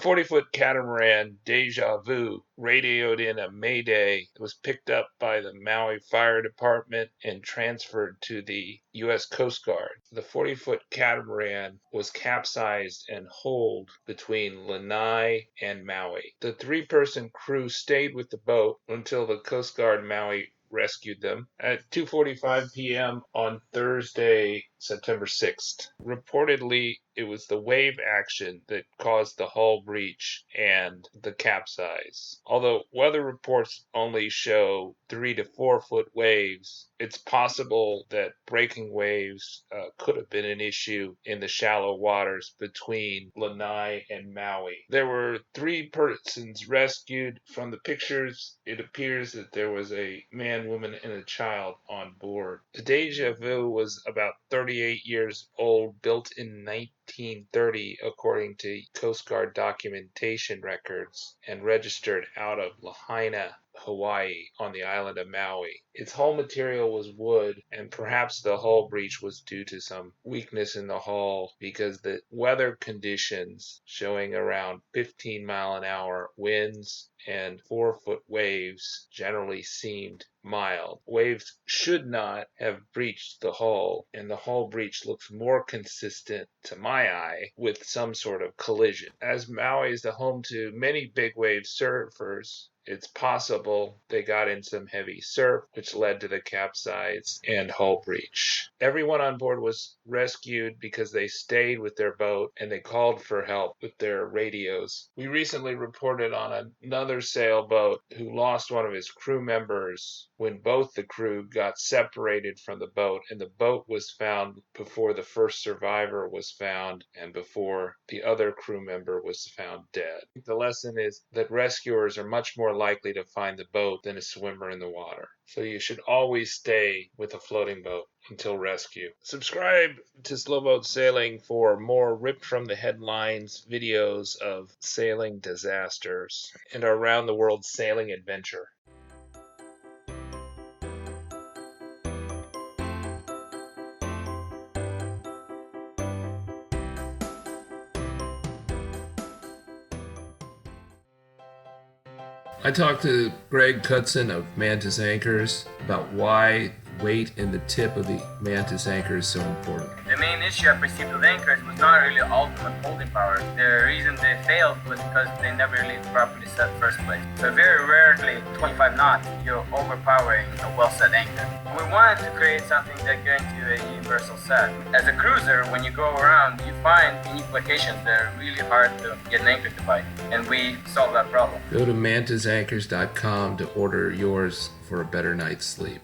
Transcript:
The 40-foot catamaran Deja Vu radioed in a Mayday. It was picked up by the Maui Fire Department and transferred to the U.S. Coast Guard. The 40-foot catamaran was capsized and holed between Lanai and Maui. The three-person crew stayed with the boat until the Coast Guard Maui rescued them at 2:45 p.m. on Thursday, September 6th. Reportedly, it was the wave action that caused the hull breach and the capsize. Although weather reports only show 3 to 4 foot waves, it's possible that breaking waves could have been an issue in the shallow waters between Lanai and Maui. There were 3 persons rescued. From the pictures, it appears that there was a man, woman, and a child on board. The Deja Vu was about 38 years old, built in 1930 according to Coast Guard documentation records, and registered out of Lahaina, Hawaii, on the island of Maui. Its hull material was wood, and perhaps the hull breach was due to some weakness in the hull because the weather conditions, showing around 15-mile-an-hour winds and 4-foot waves, generally seemed mild. Waves should not have breached the hull, and the hull breach looks more consistent to my eye with some sort of collision. As Maui is the home to many big wave surfers, it's possible they got in some heavy surf, which led to the capsize and hull breach. Everyone on board was rescued because they stayed with their boat and they called for help with their radios. We recently reported on another sailboat who lost one of his crew members when both the crew got separated from the boat, and the boat was found before the first survivor was found and before the other crew member was found dead. The lesson is that rescuers are much more likely to find the boat than a swimmer in the water. So you should always stay with a floating boat until rescue. Subscribe to Slow Boat Sailing for more ripped from the headlines videos of sailing disasters and our around the world sailing adventure. I talked to Greg Cutson of Mantis Anchors about why weight in the tip of the Mantis anchor is so important. The main issue I perceived with anchors was not really ultimate holding power. The reason they failed was because they never really properly set first place. So very rarely, 25 knots, you're overpowering a well-set anchor. We wanted to create something that guaranteed you a universal set. As a cruiser, when you go around, you find unique locations that are really hard to get an anchor to bite. And we solved that problem. Go to mantisanchors.com to order yours for a better night's sleep.